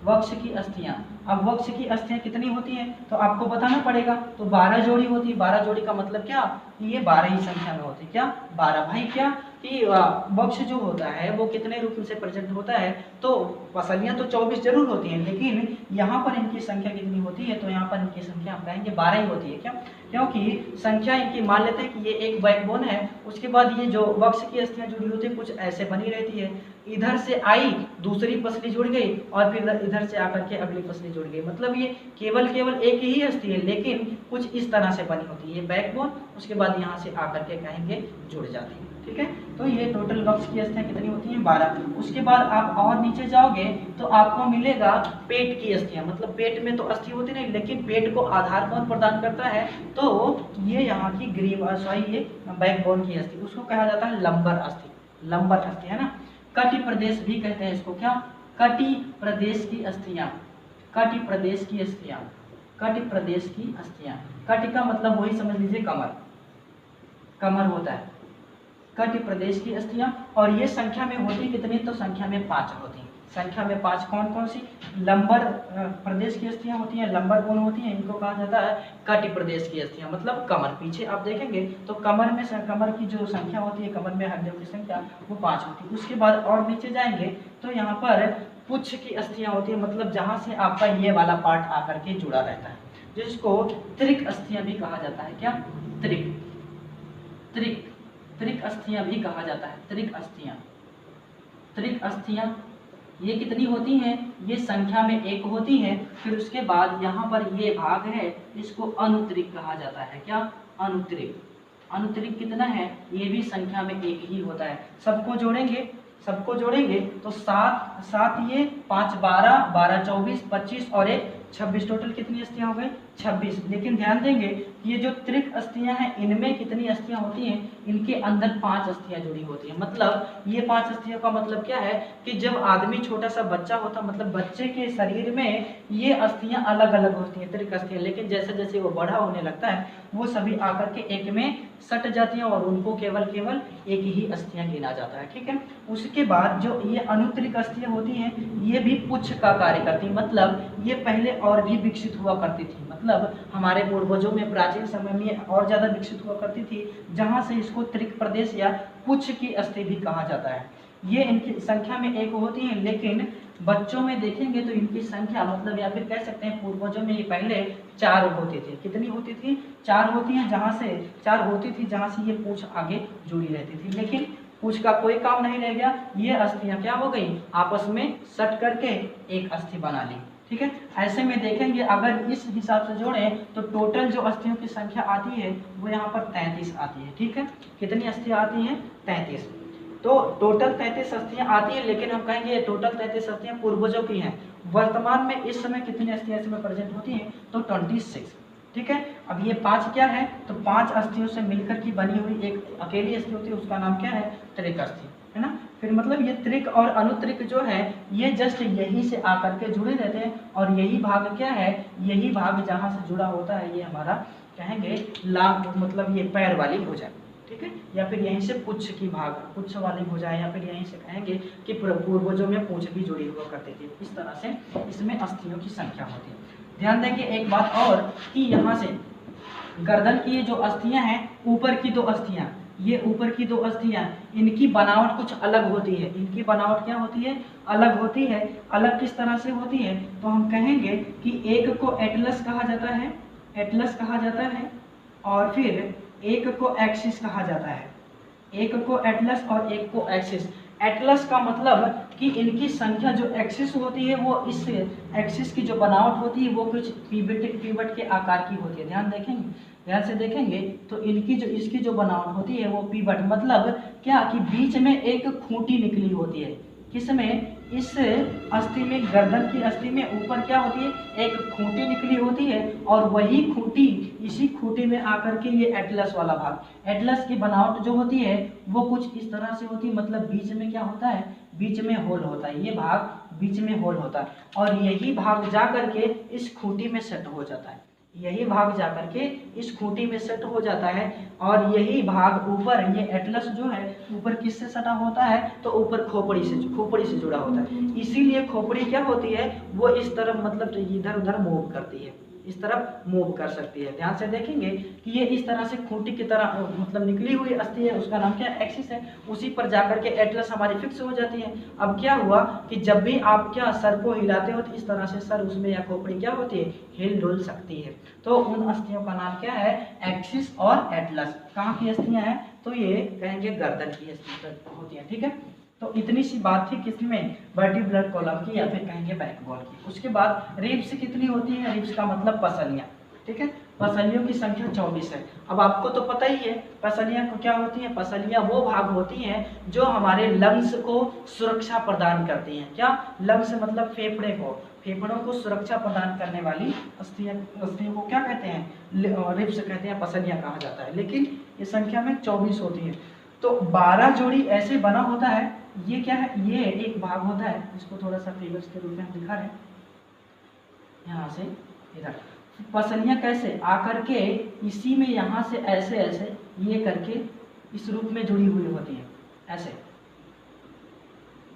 वक्ष की अस्थियां। अब वक्ष की अस्थियां कितनी होती हैं तो आपको बताना पड़ेगा। तो 12 जोड़ी होती है। 12 जोड़ी का मतलब क्या? ये 12 ही संख्या में होती है। क्या? 12। भाई क्या कि वक्ष जो होता है वो कितने रूप से प्रेजेंट होता है? तो पसलियां तो 24 जरूर होती हैं, लेकिन यहाँ पर इनकी संख्या कितनी होती है? तो यहाँ पर इनकी संख्या हम कहेंगे 12 ही होती है। क्या? क्योंकि संख्या इनकी मान लेते हैं कि ये एक बैकबोन है, उसके बाद ये जो वक्ष की अस्थियां जुड़ी होती है कुछ ऐसे बनी रहती है। इधर से आई, दूसरी पसली जुड़ गई, और फिर इधर से आकर के अगली पसली जुड़ गई। मतलब ये केवल एक ही अस्थि है, लेकिन कुछ इस तरह से बनी होती है। ये बैकबोन, उसके बाद यहाँ से आकर के कहेंगे जुड़ जाती है। ठीक है, तो ये टोटल वक्ष की अस्थियां कितनी होती हैं? 12। उसके बाद आप और नीचे जाओगे तो आपको मिलेगा पेट की अस्थियां। मतलब पेट में तो अस्थि होती नहीं, लेकिन पेट को आधार कौन प्रदान करता है? तो ये यहाँ की ये बैकबोन की अस्थि, उसको कहा जाता है लंबर अस्थि। लंबर अस्थि है ना। कटि प्रदेश भी कहते हैं इसको। क्या? कटि प्रदेश की अस्थियां। कटि प्रदेश की अस्थियां। कटि प्रदेश की अस्थियां। कटि का मतलब वही समझ लीजिए कमर, कमर होता है कटि प्रदेश की अस्थियां। और ये संख्या में होती कितनी? तो संख्या में 5 होती हैं। संख्या में 5 कौन कौन सी? लंबर प्रदेश की अस्थियां होती हैं, लंबर कौन होती हैं? इनको कहा जाता है कटि प्रदेश की अस्थियां। मतलब कमर। पीछे आप देखेंगे तो कमर में कमर की जो संख्या होती है, कमर में हड्डियों की संख्या, वो 5 होती है। उसके बाद और नीचे जाएंगे तो यहाँ पर पुच्छ की अस्थियां होती है। मतलब जहाँ से आपका ये वाला पार्ट आकर के जुड़ा रहता है, जिसको त्रिक अस्थियां भी कहा जाता है। क्या? त्रिक। त्रिक त्रिक अस्थियां भी कहा जाता है। त्रिक अस्थियां। त्रिक अस्थियां ये कितनी होती हैं? ये संख्या में 1 होती हैं। फिर उसके बाद यहाँ पर ये भाग है, इसको अनुत्रिक कहा जाता है। क्या? अनुत्रिक। अनुत्रिक कितना है? ये भी संख्या में 1 ही होता है। सबको जोड़ेंगे, सबको जोड़ेंगे तो 7 7 ये 5 12 12 24 25 और 1 26। टोटल कितनी अस्थियां हो गई? 26। लेकिन ध्यान देंगे कि ये जो त्रिक अस्थियां हैं, इनमें कितनी अस्थियां होती हैं? इनके अंदर 5 अस्थियां जुड़ी होती हैं। मतलब ये 5 अस्थियों का मतलब क्या है कि जब आदमी छोटा सा बच्चा होता, मतलब बच्चे के शरीर में ये अस्थियां अलग अलग होती हैं, त्रिक अस्थियां। लेकिन जैसे जैसे वो बड़ा होने लगता है, वो सभी आकर के एक में सट जाती हैं और उनको केवल एक ही अस्थियां गिना जाता है। ठीक है, उसके बाद जो ये अनुत्रिक अस्थियां होती हैं, ये भी पुच्छ का कार्य करती हैं। मतलब ये पहले और भी विकसित हुआ करती थी। मतलब हमारे पूर्वजों में प्राचीन समय में और ज्यादा विकसित हुआ करती थी, जहां से इसको त्रिक प्रदेश या पुच्छ की अस्थि भी कहा जाता है। ये इनकी संख्या में 1 होती है, लेकिन बच्चों में देखेंगे तो इनकी संख्या, मतलब या फिर कह सकते हैं पूर्वजों में ये पहले 4 होती थी। कितनी होती थी? 4 होती हैं। जहां से 4 होती थी, जहां से ये पूंछ आगे जुड़ी रहती थी। लेकिन पूंछ का कोई काम नहीं रह गया, ये अस्थियां क्या हो गई? आपस में सट करके एक अस्थि बना ली। ठीक है, ऐसे में देखेंगे अगर इस हिसाब से जोड़ें तो टोटल जो अस्थियों की संख्या आती है वो यहाँ पर 33 आती है। ठीक है, कितनी अस्थियां आती हैं? 33। तो टोटल 33 अस्थियां आती है, लेकिन हम कहेंगे ये टोटल 33 अस्थियां पूर्वजों की हैं। वर्तमान में इस समय कितनी अस्थियां इसमें प्रेजेंट होती हैं? तो 26। ठीक है, अब ये 5 क्या है? तो 5 अस्थियों से मिलकर की बनी हुई एक अकेली अस्थि होती है, उसका नाम क्या है? त्रिक अस्थि, है ना। फिर मतलब ये त्रिक और अनुत्रिक जो है, ये जस्ट यही से आकर के जुड़े रहते हैं। और यही भाग क्या है? यही भाग जहाँ से जुड़ा होता है, ये हमारा कहेंगे लांग, मतलब ये पैर वाली भुजा। ठीक है, या फिर यहीं से पुच्छ की भाग, पुच्छ वाली भुजा, या फिर यहीं से कहेंगे कि पूर्वजों में पूंछ भी जुड़ी हुआ करती थी। इस तरह से इसमें अस्थियों की संख्या होती है। ध्यान देंगे एक बात और कि यहाँ से गर्दन की जो अस्थियां हैं, ऊपर की 2 अस्थियां, ये ऊपर की दो अस्थियां, इनकी बनावट कुछ अलग होती है। इनकी बनावट क्या होती है? अलग होती है। अलग किस तरह से होती है? तो हम कहेंगे कि एक को एटलस कहा जाता है, एटलस कहा जाता है, और फिर एक को एक्सिस कहा जाता है। एक को एटलस और एक को एक्सिस। एटलस का मतलब कि इनकी संख्या जो एक्सिस होती है वो इस एक्सिस की जो बनावट होती है वो कुछ पीवट के आकार की होती है। ध्यान देखेंगे, ध्यान से देखेंगे तो इनकी जो इसकी जो बनावट होती है वो पीवट मतलब क्या कि बीच में एक खूंटी निकली होती है। किसमें? इस अस्थि में, गर्दन की अस्थि में ऊपर क्या होती है? एक खूंटी निकली होती है, और वही खूंटी, इसी खूंटी में आकर के ये एटलस वाला भाग, एटलस की बनावट जो होती है वो कुछ इस तरह से होती है। मतलब बीच में क्या होता है? बीच में होल होता है। ये भाग बीच में होल होता है, और यही भाग जा करके इस खूंटी में सेट हो जाता है। यही भाग जाकर के इस खूंटी में सेट हो जाता है, और यही भाग ऊपर, ये एटलस जो है ऊपर किससे सटा होता है? तो ऊपर खोपड़ी से जुड़ा होता है। इसीलिए खोपड़ी क्या होती है? वो इस तरफ मतलब इधर उधर मूव करती है, इस तरफ मूव कर सकती है। ध्यान से देखेंगे कि ये इस तरह से खूंटी की तरह मतलब निकली हुई अस्थि है, उसका नाम क्या है? एक्सिस है। उसी पर जाकर के एटलस हमारी फिक्स हो जाती है। अब क्या हुआ कि जब भी आप क्या सर को हिलाते हो तो इस तरह से सर उसमें या खोपड़ी क्या होती है? हिल डुल सकती है। तो उन अस्थियों का नाम क्या है? एक्सिस और एटलस। कहाँ की अस्थियां हैं? तो ये कहेंगे गर्दन की अस्थियां होती है। ठीक है, तो इतनी सी बात थी किसमें? वर्टिब्रल कॉलम की, या फिर कहेंगे बैकबोन की। उसके बाद रिब्स कितनी होती है? रिब्स का मतलब पसलियां। ठीक है, पसलियों की संख्या 24 है। अब आपको तो पता ही है पसलियां को क्या होती है। पसलियां वो भाग होती हैं जो हमारे लंग्स को सुरक्षा प्रदान करती हैं। क्या? लंग्स मतलब फेफड़े को, फेफड़ों को सुरक्षा प्रदान करने वाली अस्थियों को क्या कहते हैं? रिब्स कहते हैं, पसलियां कहा जाता है। लेकिन ये संख्या में 24 होती है। तो 12 जोड़ी ऐसे बना होता है। ये क्या है? ये एक भाग होता है, इसको थोड़ा सा फिगर्स के रूप में हम दिखा रहे हैं। यहाँ से इधर पसलियां कैसे आकर के इसी में यहाँ से ऐसे ऐसे ये करके इस रूप में जुड़ी हुई होती है, ऐसे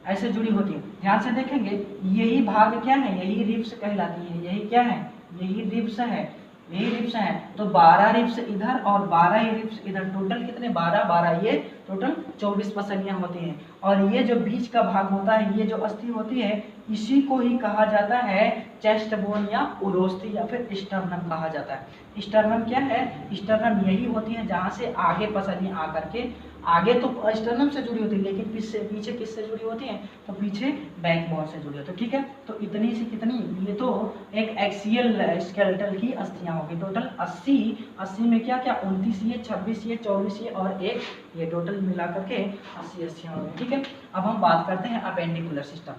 ऐसे जुड़ी होती है। ध्यान से देखेंगे यही भाग क्या है? यही रिब्स कहलाती है। यही क्या है? यही रिब्स है, यही रिब्स है। तो 12 रिब्स इधर और 12 ही रिब्स इधर, टोटल कितने? 12 12, ये टोटल 24 पसलियां होती हैं। और ये जो बीच का भाग होता है, ये जो अस्थि होती है, इसी को ही कहा जाता है चेस्ट बोन या उरोस्थि या फिर स्टर्नम कहा जाता है। स्टर्नम क्या है? स्टर्नम यही होती है जहां से आगे पसलियां आकर के, आगे तो स्टर्नम से जुड़ी होती है लेकिन पीछे किससे जुड़ी होती हैं? तो पीछे बैकबोन से जुड़ी होती है। ठीक है, तो इतनी सी कितनी? ये तो एक एक्सियल स्केलेटल की अस्थियां होगी। टोटल 80 में क्या क्या? 29 ये, 26 ये, 24 ये और एक ये, टोटल मिला करके 80 अस्थियां होगी। ठीक है, अब हम बात करते हैं appendicular system.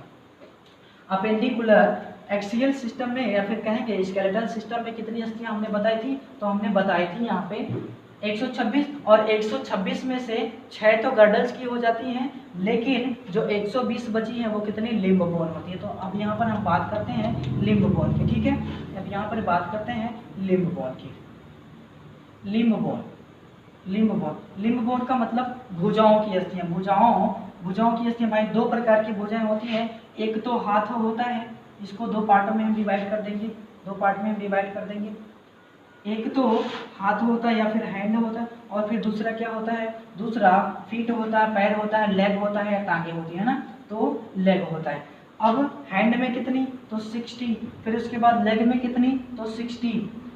Appendicular axial system में या फिर कहेंगे स्केलेटल सिस्टम में कितनी अस्थियां हमने बताई थी? तो हमने बताई थी यहाँ पे 126, और 126 में से 6 तो गर्डल्स की हो जाती हैं, लेकिन जो 120 बची हैं वो कितनी? लिम्ब बोन होती है। तो अब यहाँ पर हम बात करते हैं लिम्ब बोन की। ठीक है, अब यहाँ पर बात करते हैं लिम्ब बोन की। Limb bone, limb bone, limb bone का मतलब भुजाओं की अस्थियां। भुजाओं की अस्थियां भाई 2 प्रकार की भुजाएं होती हैं। एक तो हाथ होता है, इसको 2 पार्टों में हम डिवाइड कर देंगे, 2 पार्ट में हम डिवाइड कर देंगे। एक तो हाथ होता है या फिर हैंड होता है, और फिर दूसरा क्या होता है? दूसरा फीट होता है, पैर होता है, लेग होता है या टांगे होती है ना, तो लेग होता है। अब हैंड में कितनी? तो 60, फिर उसके बाद लेग में कितनी? तो 60,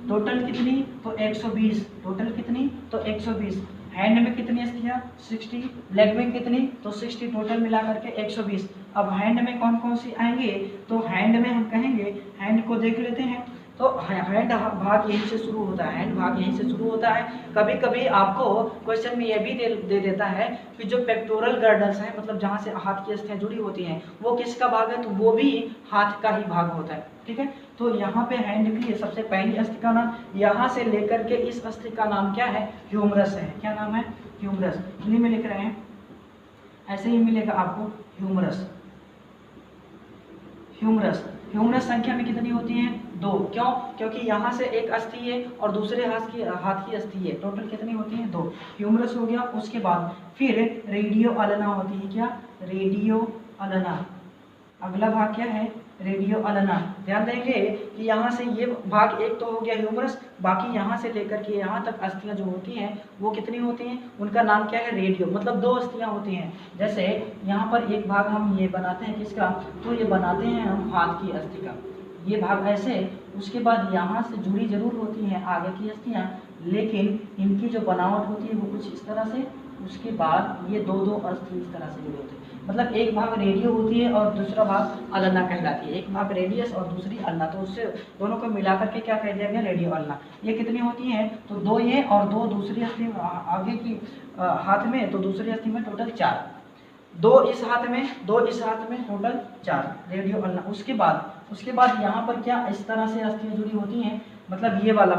टोटल कितनी? तो 120, टोटल कितनी? तो 120। हैंड में कितनी अस्थियां? 60, लेग में कितनी? तो 60, टोटल मिला करके 120। अब हैंड में कौन कौन सी आएंगे? तो हैंड में हम कहेंगे, हैंड को देख लेते हैं। तो हैंड भाग यहीं से शुरू होता है, हैंड भाग यहीं से शुरू होता है। कभी कभी आपको क्वेश्चन में ये भी दे देता है कि जो पेक्टोरल गर्डल्स हैं, मतलब जहाँ से हाथ की अस्थियां जुड़ी होती हैं, वो किसका भाग है? तो वो भी हाथ का ही भाग होता है। ठीक है, तो यहाँ पे हैंड की सबसे पहली अस्थि का नाम, यहाँ से लेकर के इस अस्थि का नाम क्या है? ह्यूमरस है। क्या नाम है? ह्यूमरस। हिंदी में लिख रहे हैं, ऐसे ही मिलेगा आपको ह्यूमरस। ह्यूमरस, ह्यूमरस संख्या में कितनी होती है? 2। क्यों? क्योंकि यहाँ से एक अस्थि है और दूसरे हाथ की अस्थि है। टोटल कितनी होती है? 2। ह्यूमरस हो गया। उसके बाद फिर रेडियो अल्ना होती है। क्या? Radio ulna. अगला भाग क्या है? Radio ulna. ध्यान देंगे कि यहाँ से ये भाग एक तो हो गया ह्यूमरस, बाकी यहाँ से लेकर के यहाँ तक अस्थियाँ जो होती हैं वो कितनी होती हैं, उनका नाम क्या है, रेडियो, मतलब 2 अस्थियाँ होती हैं। जैसे यहाँ पर एक भाग हम ये बनाते हैं किसका, तो ये बनाते हैं हम हाथ की अस्थि का, ये भाग ऐसे, उसके बाद यहाँ से जुड़ी जरूर होती हैं आगे की अस्थियाँ, लेकिन इनकी जो बनावट होती है वो कुछ इस तरह से, उसके बाद ये 2-2 अस्थि इस तरह से जुड़े होते हैं। मतलब एक भाग रेडियो होती है और दूसरा भाग अल्ना कहलाती है, एक भाग रेडियस और दूसरी अल्ना, तो उससे दोनों को मिलाकर के क्या कह दिया गया, रेडियो अल्ना। ये कितनी होती हैं, तो 2 ये और 2 दूसरी अस्थि आगे की हाथ में, तो दूसरी अस्थि में टोटल 4, 2 इस हाथ में, 2 इस हाथ में, टोटल 4 रेडियो अल्ना। उसके बाद यहाँ पर क्या इस तरह से अस्थियाँ जुड़ी होती हैं, मतलब ये वाला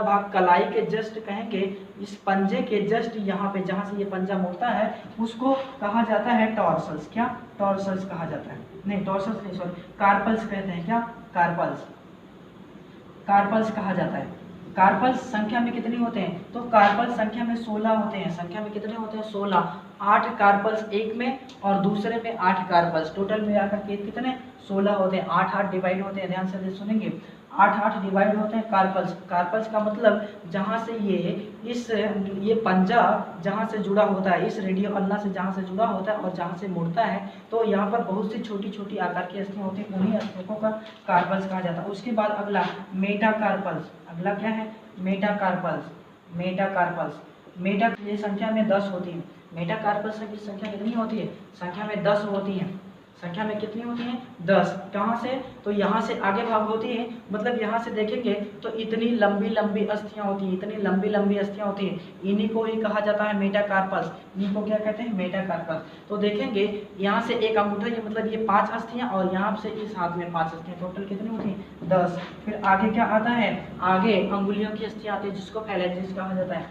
भाग कलाई के जस्ट कहेंगे, इस पंजे के जस्ट यहाँ पे जहाँ से ये पंजा मुड़ता है उसको कहा जाता है टॉर्सल्स। क्या, टॉर्सल्स कहा जाता है, नहीं टॉर्सल्स नहीं, सॉरी कार्पल्स कहते हैं। क्या, कार्पल्स कहा जाता है। कार्पल्स संख्या में कितने होते हैं, तो कार्पल्स संख्या में 16 होते हैं। संख्या में कितने होते हैं, 16। 8 कार्पल्स एक में और दूसरे में 8 कार्पल्स, टोटल मिलाकर के कितने, 16 होते हैं। 8-8 डिवाइड होते हैं, ध्यान से सुनेंगे, 8-8 डिवाइड होते हैं कार्पल्स। कार्पल्स का मतलब जहाँ से ये पंजा जहाँ से जुड़ा होता है, इस रेडियो अल्ना से जहाँ से जुड़ा होता है और जहाँ से मुड़ता है, तो यहाँ पर बहुत सी छोटी छोटी आकार की अस्थियाँ होती हैं, उन्हीं अस्थियों का कार्पल्स कहा जाता है। उसके बाद अगला मेटाकार्पल्स, अगला क्या है, मेटाकार्पल्स। मेटा ये संख्या में 10 होती है। मेटाकार्पल्स की संख्या कितनी होती है, संख्या में 10 होती है। संख्या में कितनी होती हैं, 10। कहाँ से, तो यहाँ से आगे भाग होती है, मतलब यहाँ से देखेंगे तो इतनी लंबी लंबी अस्थियाँ होती हैं, इतनी लंबी लंबी अस्थियाँ होती हैं, इन्हीं को ही कहा जाता है मेटाकार्पल्स। इन्हीं को क्या कहते हैं, मेटाकार्पल्स। तो देखेंगे यहाँ से एक अंगूठा, ये मतलब ये 5 अस्थियाँ और यहाँ से इस हाथ में 5 अस्थियाँ, टोटल कितनी होती हैं, 10। फिर आगे क्या आता है, आगे अंगुलियों की अस्थियाँ आती है जिसको फैलेंजेस कहा जाता है।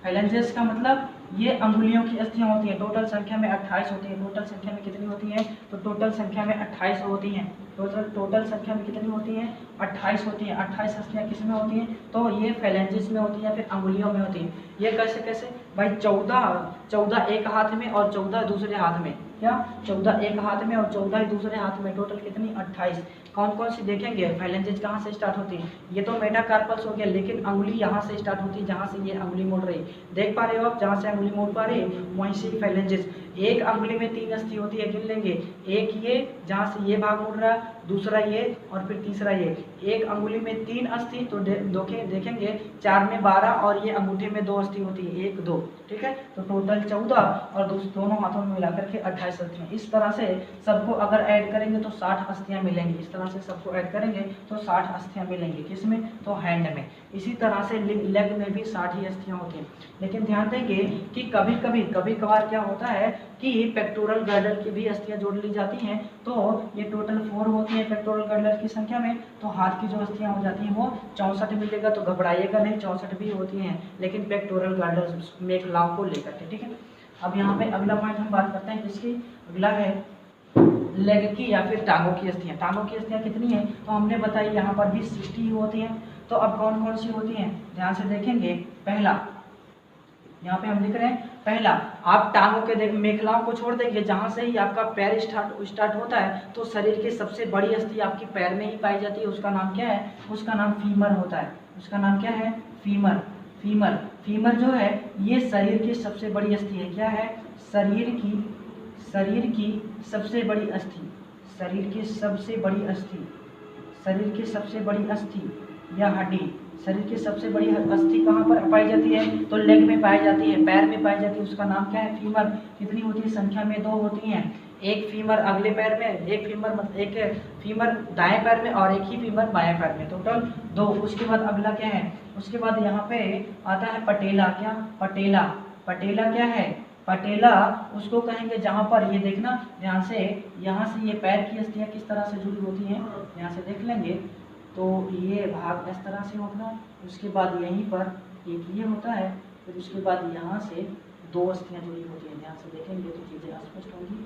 फैलेंजेस का मतलब ये अंगुलियों की अस्थियाँ होती हैं, टोटल संख्या में 28 होती है। टोटल संख्या में कितनी होती हैं, तो टोटल संख्या में 28 होती हैं। टोटल संख्या में कितनी होती हैं, 28 होती हैं। 28 अस्थियाँ किस में होती हैं, तो ये फैलेंजेस में होती हैं, फिर अंगुलियों में होती हैं। ये कैसे कैसे भाई, 14 एक हाथ में और 14 दूसरे हाथ में। क्या, 14 एक हाथ में और 14 दूसरे हाथ में, टोटल कितनी, 28। कौन कौन सी देखेंगे, फैलेंजेस कहाँ से स्टार्ट होती है, ये तो मेटाकार्पल्स हो गया, लेकिन अंगुली यहाँ से स्टार्ट होती है जहाँ से ये अंगुली मोड़ रही, देख पा रहे हो आप, जहाँ से अंगुली मोड़ पा रही है वहीं से फैलेंजेस। एक अंगुली में 3 अस्थि होती है, गिन लेंगे, एक ये जहाँ से ये भाग मुड़ रहा है, दूसरा ये और फिर तीसरा ये। एक अंगुली में 3 अस्थि, तो देखेंगे 4 में 12 और ये अंगूठे में 2 अस्थि होती है, 1 2, ठीक है। तो टोटल 14 और दोनों हाथों में मिलाकर के 28 अस्थियाँ। इस तरह से सबको अगर ऐड करेंगे तो 60 अस्थियाँ मिलेंगी। इस तरह से सबको ऐड करेंगे तो 60 अस्थियाँ मिलेंगी, किसमें, तो हैंड में। इसी तरह से लेग में भी 60 ही अस्थियाँ होती हैं। लेकिन ध्यान देंगे कि कभी कभार क्या होता है कि पेक्टोरल गर्डल की भी अस्थियाँ जोड़ ली जाती हैं, तो ये टोटल 4 होती है पेक्टोरल गर्डल की संख्या में। तो हाथ की जो अस्थियाँ हो जाती हैं वो 64 मिलेगा, तो घबराइएगा नहीं, 64 भी होती हैं, लेकिन पेक्टोरल गर्डल मेखलाओं को लेकर के, ठीक है। अब यहाँ पे अगला पॉइंट हम बात करते हैं किसकी, अगला है लेग की या फिर टांगों की अस्थियाँ। टांगों की अस्थियाँ कितनी है, तो हमने बताई यहाँ पर भी 60 होती हैं। तो अब कौन कौन सी होती हैं, ध्यान से देखेंगे। पहला यहाँ पे हम लिख रहे हैं, पहला आप टांगों के मेखलाओं को छोड़ देंगे, जहाँ से ही आपका पैर स्टार्ट होता है, तो शरीर की सबसे बड़ी अस्थि आपकी पैर में ही पाई जाती है। उसका नाम क्या है, उसका नाम फीमर होता है। उसका नाम क्या है, फीमर जो है ये शरीर की सबसे बड़ी अस्थि है। क्या है, शरीर की सबसे बड़ी अस्थि, शरीर की सबसे बड़ी अस्थि या हड्डी। शरीर की सबसे बड़ी अस्थि कहाँ पर पाई जाती है, तो लेग में पाई जाती है, पैर में पाई जाती है। उसका नाम क्या है, फीमर। कितनी होती है, संख्या में 2 होती हैं। एक फीमर अगले पैर में, एक फीमर दाएं पैर में और एक ही फीमर बाएं पैर में, टोटल 2। उसके बाद अगला क्या है, उसके बाद यहाँ पे आता है पटेला। क्या, पटेला क्या है, पटेला उसको कहेंगे जहाँ पर ये देखना ध्यान से, यहाँ से ये पैर की अस्थियाँ किस तरह से जुड़ी होती हैं, यहाँ से देख लेंगे तो ये भाग इस तरह से होता है। उसके बाद यहीं पर एक ये होता है, फिर उसके बाद यहाँ से 2 अस्थियाँ जुड़ी होती हैं। ध्यान से देखेंगे तो चीज़ें स्पष्ट होंगी,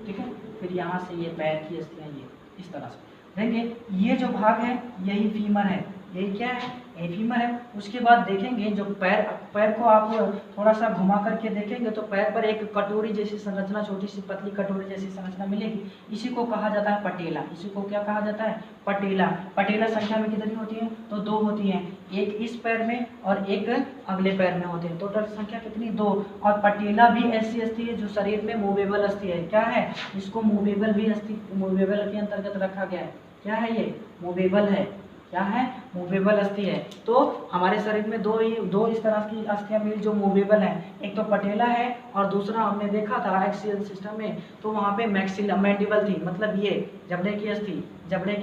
ठीक है। फिर यहाँ से ये पैर की अस्थियाँ ये इस तरह से देखेंगे। ये जो भाग है यही फीमर है। यही क्या है, ये फीमर है। उसके बाद देखेंगे जो पैर को आप थोड़ा सा घुमा करके देखेंगे तो पैर पर एक कटोरी जैसी संरचना, छोटी सी पतली कटोरी जैसी संरचना मिलेगी। इसी को कहा जाता है पटेला। इसी को क्या कहा जाता है? पटेला। पटेला संख्या में कितनी होती है? तो 2 होती हैं, एक इस पैर में और एक अगले पैर में होते हैं। टोटल संख्या कितनी? 2। और पटेला भी ऐसी अस्थि है जो शरीर में मूवेबल अस्थि है। क्या है? इसको मूवेबल भी अस्थि, मूवेबल के अंतर्गत रखा गया है। क्या है ये? मूवेबल है। क्या है? मूवेबल अस्थि है। तो हमारे शरीर में दो इस तरह की अस्थियां मिली जो मूवेबल हैं। एक तो पटेला है और दूसरा हमने देखा था एक्सियल सिस्टम में, तो वहाँ पे मैक्सिला मैंडिबल थी, मतलब ये जबड़े की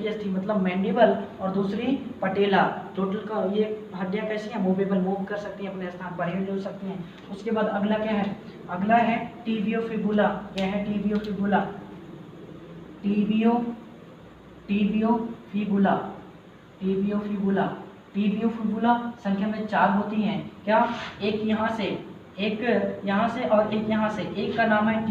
अस्थि मतलब मैंडिबल, और दूसरी पटेला। टोटल का ये हड्डियां कैसी हैं? मूवेबल, मूव कर सकती हैं, अपने स्थान पर हिल सकती हैं। उसके बाद अगला क्या है? अगला है टीबियो फिबुला। क्या है? Tibio fibula. टीबियो फिबुला संख्या में 4 होती हैं। क्या? एक यहाँ से, एक यहाँ से और एक यहाँ से। एक का नाम है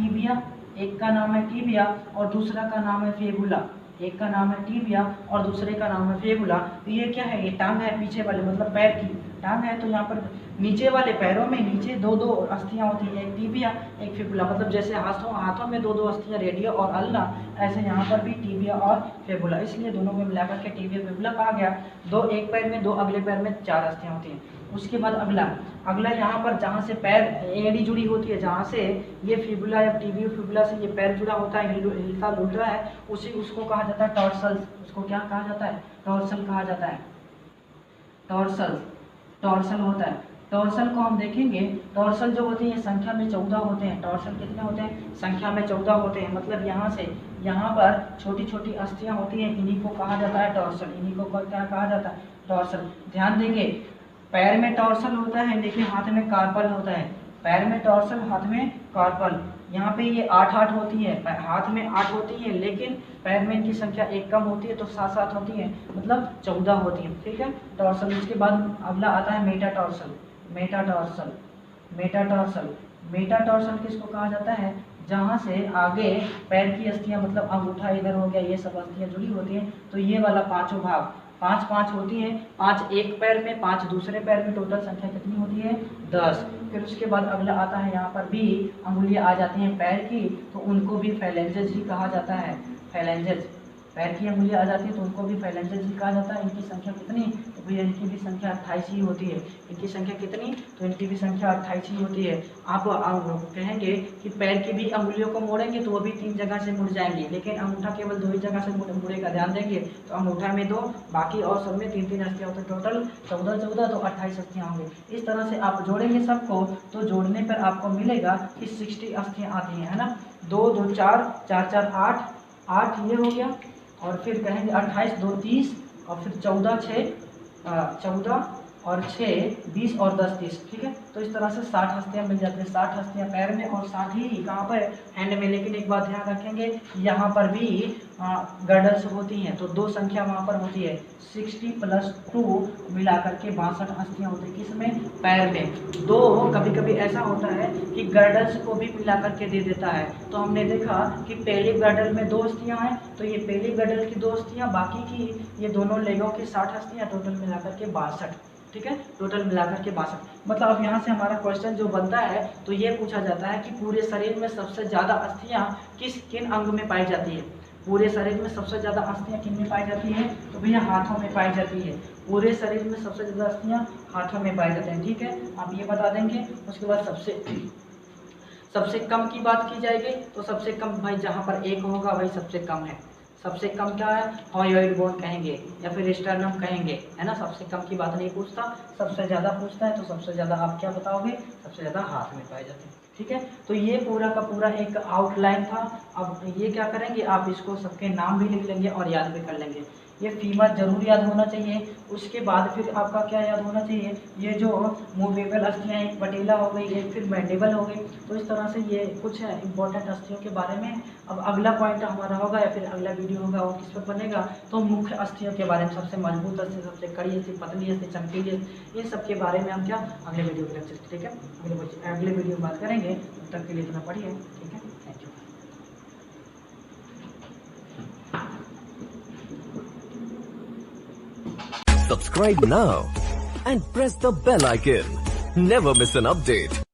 टीबिया, और दूसरा का नाम है फेबुला। एक का नाम है टीबिया और दूसरे का नाम है फेबुला। तो ये क्या है? ये टांग है, पीछे वाले मतलब पैर की टांग है। तो यहाँ पर नीचे वाले पैरों में नीचे 2 अस्थियां होती हैं, एक टीबिया एक फेबुला। मतलब जैसे हाथों में 2 अस्थियां रेडियो और अल्ना, ऐसे यहाँ पर भी टीबिया और फेबुला, इसलिए दोनों को मिलाकर के टीबिया फेबुला कहा गया। 2 एक पैर में, 2 अगले पैर में 4 अस्थियां होती हैं। उसके बाद अगला यहाँ पर जहाँ से पैर एड़ी जुड़ी होती है, जहाँ से ये फिबुला या टीबियो फिबुला से ये पैर जुड़ा होता है, हिलता डुल रहा है, उसको कहा जाता है टॉर्सल। उसको क्या कहा जाता है? टॉर्सल कहा जाता है। टॉर्सल होता है। टॉर्सल को हम देखेंगे, टॉर्सल जो होती है संख्या में 14 होते हैं। टॉर्सल कितने होते हैं? संख्या में 14 होते हैं। मतलब यहाँ से यहाँ पर छोटी छोटी अस्थियां होती हैं, इन्हीं को कहा जाता है टॉर्सल। इन्हीं को क्या कहा जाता है? टॉर्सल। ध्यान देंगे, पैर में टॉर्सल होता है लेकिन हाथ में कार्पल होता है। पैर में टॉर्सल, हाथ में कार्पल। यहाँ पे ये 8 होती है, हाथ में 8 होती है, लेकिन पैर में इनकी संख्या 1 कम होती है, तो 7 होती है, मतलब 14 होती है। ठीक है, टॉर्सल। उसके बाद अगला आता है मेटाटॉर्सल। मेटाटॉर्सल किसको कहा जाता है? जहाँ से आगे पैर की अस्थियां, मतलब अंगूठा इधर हो गया, ये सब अस्थियां जुड़ी होती हैं। तो ये वाला पांचों भाग 5 होती हैं, 5 एक पैर में, 5 दूसरे पैर में। टोटल संख्या कितनी होती है? 10। फिर उसके बाद अगला आता है, यहाँ पर भी अंगुलियां आ जाती हैं पैर की, तो उनको भी फैलेंजेस ही कहा जाता है। फैलेंजेस, पैर की अंगुलियां आ जाती है तो उनको भी फैलेंजेस ही कहा जाता है। इनकी संख्या कितनी? तो भैया इनकी भी संख्या 28 ही होती है। इनकी संख्या कितनी? तो इनकी भी संख्या 28 ही होती है। आप कहेंगे कि पैर की भी अंगुलियों को मोड़ेंगे तो वो भी 3 जगह से मुड़ जाएंगे, लेकिन अंगूठा केवल 2 ही जगह से मुड़ेगा। ध्यान देंगे, तो अंगूठा में 2, बाकी और सब में 3 अस्थियां होती है। टोटल 14 तो 28 अस्थियां होंगी। इस तरह से आप जोड़ेंगे सबको, तो जोड़ने पर आपको मिलेगा कि 60 अस्थियां आती हैं, है ना। 2 2 4 4 4 8 ये हो गया, और फिर कहेंगे 28 2 30, और फिर 14 और 6 20 और 10 30। ठीक है, तो इस तरह से 60 हस्तियाँ मिल जाती हैं। 60 हस्तियाँ पैर में और 60 ही कहाँ पर? हैंड में। लेकिन एक बात ध्यान रखेंगे, यहाँ पर भी गर्डल्स होती हैं, तो 2 संख्या वहाँ पर होती है। 60 + 2 मिलाकर के 62 हस्तियाँ होती हैं। किसमें? पैर में। 2 कभी कभी ऐसा होता है कि गर्डल्स को भी मिलाकर के दे देता है। तो हमने देखा कि पहली गर्डल में 2 हस्तियाँ हैं, तो ये पहली गर्डल की 2 हस्तियाँ, बाकी की ये दोनों लेगों की 60 हस्तियाँ, टोटल मिलाकर के 62। ठीक है, टोटल मिलाकर के 62। मतलब अब यहाँ से हमारा क्वेश्चन जो बनता है, तो ये पूछा जाता है कि पूरे शरीर में सबसे ज़्यादा अस्थियाँ किन अंग में पाई जाती है? पूरे शरीर में सबसे ज़्यादा अस्थियाँ किन में पाई जाती है? तो भैया हाथों में पाई जाती है। पूरे शरीर में सबसे ज़्यादा अस्थियाँ हाथों में पाई जाती हैं। ठीक है, आप ये बता देंगे। उसके बाद सबसे कम की बात की जाएगी, तो सबसे कम भाई जहाँ पर 1 होगा वही सबसे कम है। सबसे कम क्या है? हायोइड बोन कहेंगे या फिर स्टर्नम कहेंगे, है ना। सबसे कम की बात नहीं पूछता, सबसे ज़्यादा पूछता है। तो सबसे ज़्यादा आप क्या बताओगे? सबसे ज़्यादा हाथ में पाए जाते हैं। ठीक है, तो ये पूरा का पूरा एक आउटलाइन था। अब ये क्या करेंगे, आप इसको सबके नाम भी लिख लेंगे और याद भी कर लेंगे। ये फीमर जरूर याद होना चाहिए। उसके बाद फिर आपका क्या याद होना चाहिए? ये जो मूवेबल अस्थियाँ, एक पटेला हो गई, एक फिर मैंडिबल हो गई। तो इस तरह से ये कुछ है इंपॉर्टेंट अस्थियों के बारे में। अब अगला पॉइंट हमारा होगा या फिर अगला वीडियो होगा, वो किस पर बनेगा? तो मुख्य अस्थियों के बारे में, सबसे मजबूत अस्थि, सबसे कड़ी अस्थि, पतली अस्थि, चमकीली अस्थि, इन सब के बारे में हम क्या अगले वीडियो में लेक्चर। ठीक है, अगले वीडियो में बात करेंगे। तब तक के लिए इतना पढ़िए। ठीक है, thank you. Subscribe now and press the bell icon. Never miss an update.